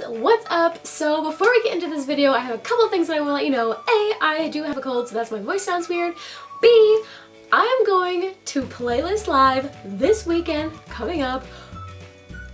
what's up? So before we get into this video, I have a couple things that I want to let you know. A, I do have a cold, so that's why my voice sounds weird. B, I am going to Playlist Live this weekend coming up.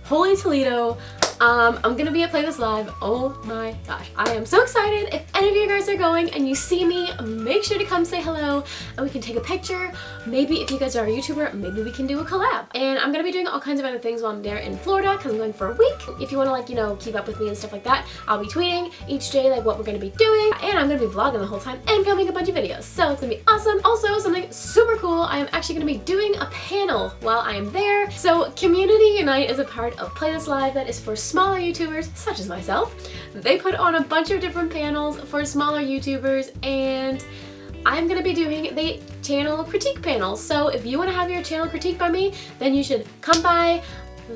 Holy Toledo. I'm gonna be at Playlist Live. Oh my gosh, I am so excited. If any of you guys are going and you see me, make sure to come say hello and we can take a picture. Maybe if you guys are a YouTuber, maybe we can do a collab. And I'm gonna be doing all kinds of other things while I'm there in Florida because I'm going for a week. If you want to keep up with me and stuff like that, I'll be tweeting each day what we're gonna be doing, and I'm gonna be vlogging the whole time and filming a bunch of videos. So it's gonna be awesome. Also, something super cool, I am actually gonna be doing a panel while I am there. So Community Unite is a part of Playlist Live that is for smaller YouTubers such as myself. They put on a bunch of different panels for smaller YouTubers, and I'm gonna be doing the channel critique panel. So if you want to have your channel critiqued by me, then you should come by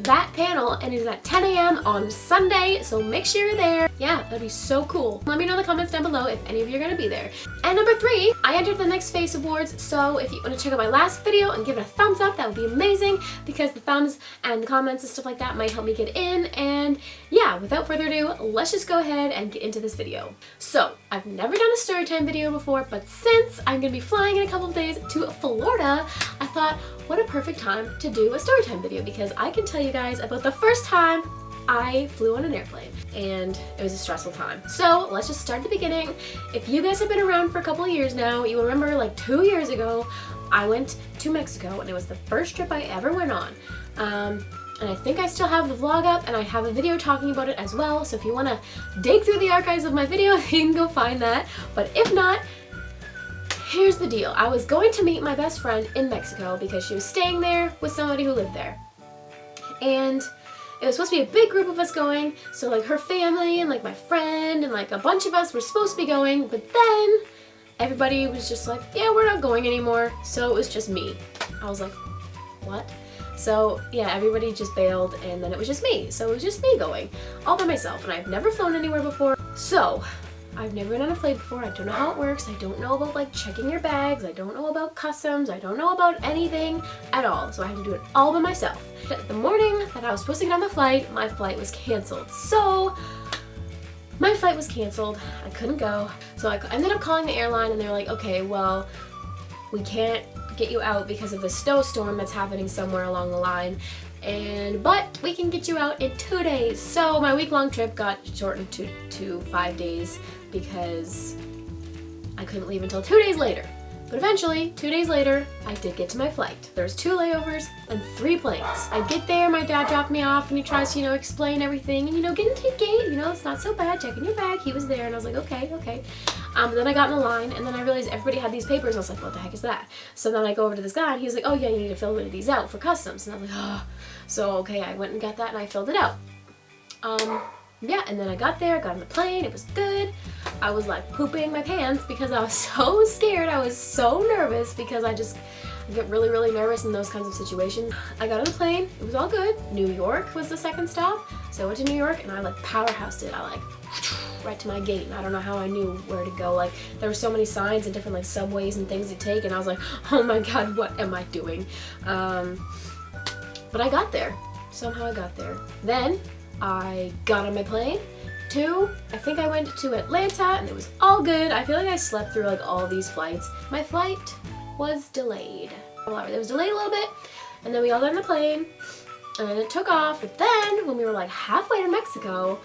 that panel, and it is at 10 a.m. on Sunday, so make sure you're there. Yeah, that'd be so cool. Let me know in the comments down below if any of you are gonna be there. And number 3, I entered the Next Face Awards, so if you want to check out my last video and give it a thumbs up, that would be amazing, because the thumbs and the comments and stuff like that might help me get in. And yeah, without further ado, let's just go ahead and get into this video. So, I've never done a storytime video before, but since I'm gonna be flying in a couple of days to Florida, I thought, what a perfect time to do a storytime video, because I can tell you guys about the first time I flew on an airplane, and it was a stressful time. So let's just start at the beginning. If you guys have been around for a couple of years now, you remember like 2 years ago, I went to Mexico, and it was the first trip I ever went on. And I think I still have the vlog up, and I have a video talking about it as well, so if you want to dig through the archives of my video, you can go find that. But if not, here's the deal. I was going to meet my best friend in Mexico because she was staying there with somebody who lived there. And it was supposed to be a big group of us going, so like her family and like my friend and like a bunch of us were supposed to be going, but then everybody was just like, yeah, we're not going anymore. So it was just me. I was like, what? So yeah, everybody just bailed, and then it was just me. So it was just me going all by myself, and I've never flown anywhere before. So I've never been on a flight before. I don't know how it works. I don't know about like checking your bags. I don't know about customs. I don't know about anything at all. So I had to do it all by myself. The morning that I was supposed to get on the flight, my flight was canceled. So my flight was canceled. I couldn't go. So I ended up calling the airline, and they're like, okay, well, we can't get you out because of the snowstorm that's happening somewhere along the line. But we can get you out in 2 days. So my week-long trip got shortened to 5 days because I couldn't leave until 2 days later. But eventually, 2 days later, I did get to my flight. There's 2 layovers and 3 planes. I get there, my dad dropped me off, and he tries to, explain everything, and, get into the gate, it's not so bad, check in your bag. He was there, and I was like, okay. Then I got in the line, and then I realized everybody had these papers, and I was like, what the heck is that? So then I go over to this guy, and he was like, oh yeah, you need to fill these out for customs. And I was like, oh. So okay, I went and got that, and I filled it out. Yeah, and then I got there, got on the plane, it was good. I was like pooping my pants because I was so scared. I was so nervous because I get really, really nervous in those kinds of situations. I got on the plane, it was all good. New York was the second stop. So I went to New York, and I like powerhoused it. I right to my gate, and I don't know how I knew where to go. Like, there were so many signs and different like subways and things to take, and I was like, oh my god, what am I doing? But I got there. Somehow I got there. Then I got on my plane I think I went to Atlanta, and it was all good. I feel like I slept through like all these flights. My flight was delayed. It was delayed a little bit, and then we all got on the plane, and then it took off. But then when we were like halfway to Mexico,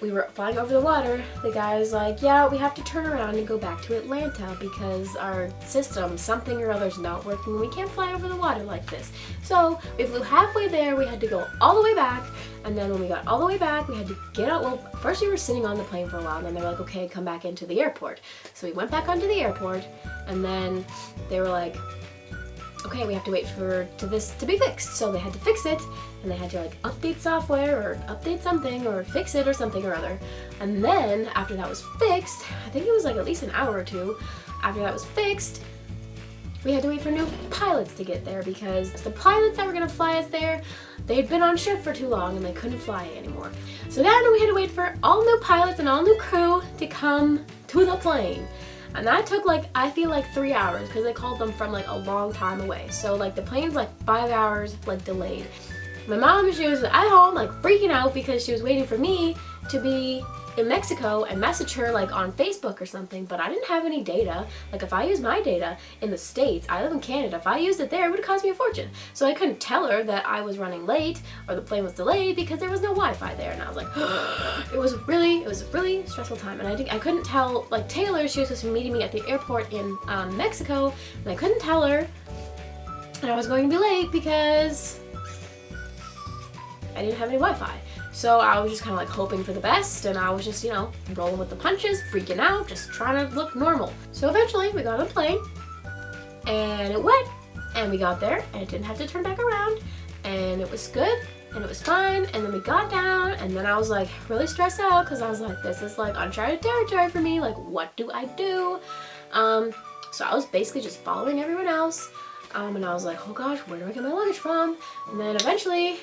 we were flying over the water, the guy was like, yeah, we have to turn around and go back to Atlanta because our system, something or other, is not working. We can't fly over the water like this. So we flew halfway there, we had to go all the way back, and then when we got all the way back, we had to get out. Well, first we were sitting on the plane for a while, and then they were like, okay, come back into the airport. So we went back onto the airport, and then they were like, okay, we have to wait for this to be fixed. So they had to fix it, and they had to like update software or update something or fix it or something or other. And then after that was fixed, I think it was like at least an hour or two after that was fixed, we had to wait for new pilots to get there because the pilots that were gonna fly us there, they'd been on shift for too long and they couldn't fly anymore. So then we had to wait for all new pilots and all new crew to come to the plane. And that took like, I feel like 3 hours because they called them from like a long time away. So like the plane's like 5 hours like delayed. My mom, she was at home like freaking out because she was waiting for me to be in Mexico and message her like on Facebook or something, but I didn't have any data. Like if I used my data in the States, I live in Canada, if I used it there, it would have cost me a fortune. So I couldn't tell her that I was running late or the plane was delayed because there was no Wi-Fi there, and I was like, it was a really stressful time. And I couldn't tell, like Taylor, she was supposed to be meeting me at the airport in Mexico, and I couldn't tell her that I was going to be late because I didn't have any Wi-Fi. So I was just kind of like hoping for the best, and I was just, you know, rolling with the punches, freaking out, just trying to look normal. So eventually we got on a plane, and it went, and we got there, and it didn't have to turn back around, and it was good, and it was fine, and then we got down, and then I was like really stressed out because I was like, this is like uncharted territory for me, like what do I do? So I was basically just following everyone else, and I was like, oh gosh, where do I get my luggage from? And then eventually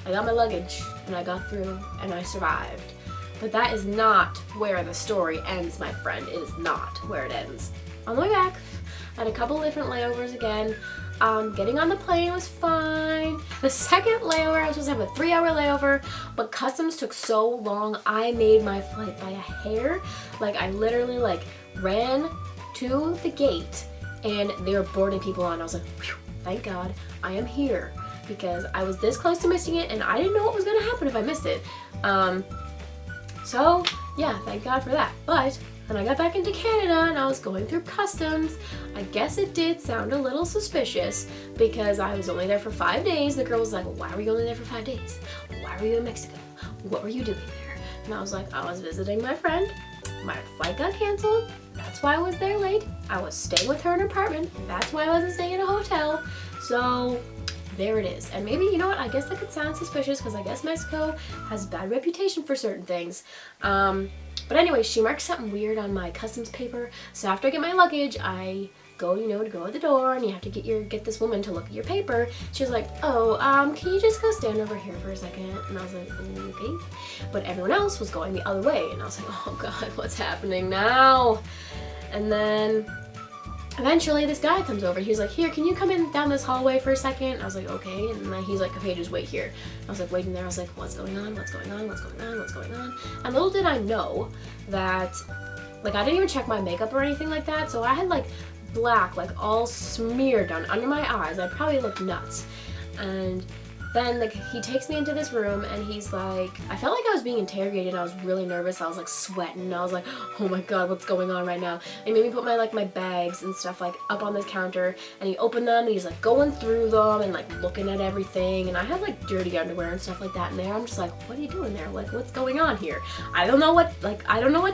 I got my luggage, and I got through, and I survived. But that is not where the story ends, my friend. It is not where it ends. On the way back, I had a couple different layovers again. Getting on the plane was fine. The second layover, I was supposed to have a 3-hour layover, but customs took so long, I made my flight by a hair. Like, I literally, like, ran to the gate, and they were boarding people on. I was like, phew, thank God, I am here. Because I was this close to missing it, and I didn't know what was going to happen if I missed it. So yeah, thank God for that. But when I got back into Canada and I was going through customs, I guess it did sound a little suspicious because I was only there for 5 days. The girl was like, why were you only there for 5 days? Why were you in Mexico? What were you doing there? And I was like, I was visiting my friend. My flight got canceled. That's why I was there late. I was staying with her in an apartment. That's why I wasn't staying in a hotel. So there it is. And maybe, you know what, I guess that could sound suspicious because I guess Mexico has a bad reputation for certain things. But anyway, she marked something weird on my customs paper. So after I get my luggage, I go, you know, to go at the door, and you have to get this woman to look at your paper. She was like, oh, can you just go stand over here for a second? And I was like, okay. But everyone else was going the other way, and I was like, oh God, what's happening now? And then eventually this guy comes over. He's like, here, can you come in down this hallway for a second? I was like, okay. And then he's like, okay, just wait here. I was like waiting there. I was like, what's going on? What's going on? What's going on? What's going on? And little did I know that, like, I didn't even check my makeup or anything like that. So I had like black, like all smeared down under my eyes. I probably looked nuts. And then like he takes me into this room, and he's like, I felt like I was being interrogated. I was really nervous. I was like sweating. I was like, oh my God, what's going on right now? And he made me put my bags and stuff like up on the counter, and he opened them, and he's like going through them and like looking at everything, and I had like dirty underwear and stuff like that in there. I'm just like, what are you doing there? Like, what's going on here? I don't know what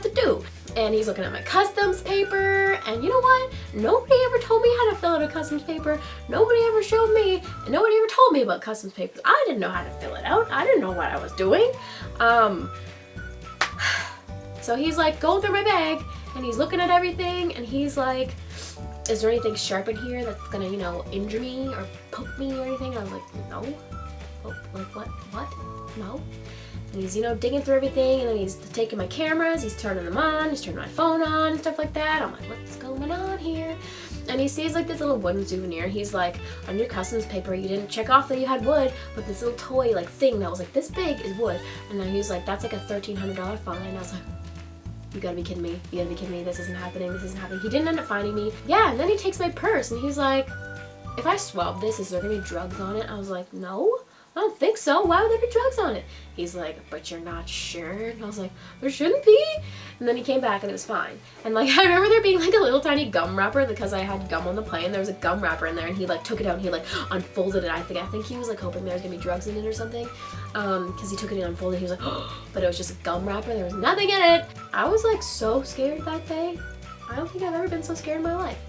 to do. And he's looking at my customs paper, and you know what? Nobody ever told me how to fill out a customs paper. Nobody ever showed me, and nobody ever told me about customs papers. I didn't know how to fill it out. I didn't know what I was doing. So he's like going through my bag, and he's looking at everything, and he's like, is there anything sharp in here that's gonna, you know, injure me or poke me or anything? And I was like, no. Oh, like what? No. And he's, you know, digging through everything, and then he's taking my cameras, he's turning them on, he's turning my phone on and stuff like that. I'm like, what's going on here? And he sees like this little wooden souvenir. He's like, on your customs paper, you didn't check off that you had wood, but this little toy like thing that was like this big is wood. And then he was like, that's like a $1,300 fine. And I was like, you gotta be kidding me. You gotta be kidding me. This isn't happening. This isn't happening. He didn't end up finding me. Yeah, and then he takes my purse, and he's like, if I swab this, is there gonna be drugs on it? I was like, no. I don't think so. Why would there be drugs on it? He's like, but you're not sure? And I was like, there shouldn't be. And then he came back and it was fine. And like, I remember there being like a little tiny gum wrapper because I had gum on the plane. There was a gum wrapper in there, and he like took it out and he like unfolded it. I think he was like hoping there was gonna be drugs in it or something. Because he took it and unfolded it. He was like, oh, but it was just a gum wrapper. There was nothing in it. I was like so scared that day. I don't think I've ever been so scared in my life.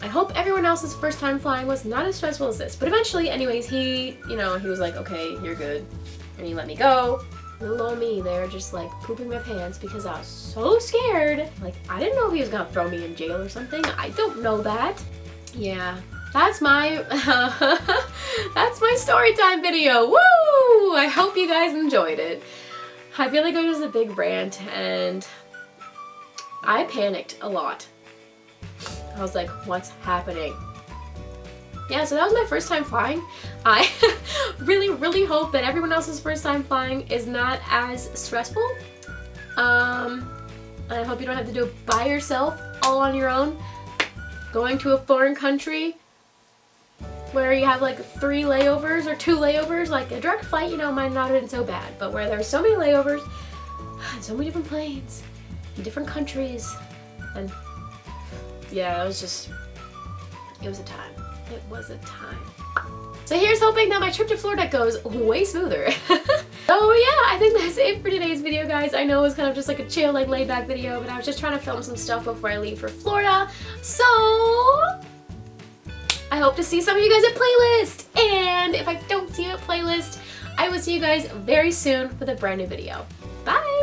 I hope everyone else's first time flying was not as stressful as this. But eventually, anyways, he was like, okay, you're good. And he let me go. Little old me there just like pooping my pants because I was so scared. Like, I didn't know if he was gonna throw me in jail or something. I don't know that. Yeah, that's my, that's my story time video. Woo! I hope you guys enjoyed it. I feel like it was a big rant, and I panicked a lot. I was like, what's happening? yeah, so that was my first time flying. I really hope that everyone else's first time flying is not as stressful. I hope you don't have to do it by yourself, all on your own. Going to a foreign country where you have like 3 layovers or 2 layovers, like a direct flight, you know, might not have been so bad, but where there's so many layovers and so many different planes in different countries, and yeah, it was a time. It was a time. So here's hoping that my trip to Florida goes way smoother. So yeah, I think that's it for today's video, guys. I know it was kind of just like a chill, like laid back video, but I was just trying to film some stuff before I leave for Florida. So I hope to see some of you guys at Playlist. And if I don't see you at Playlist, I will see you guys very soon with a brand new video. Bye!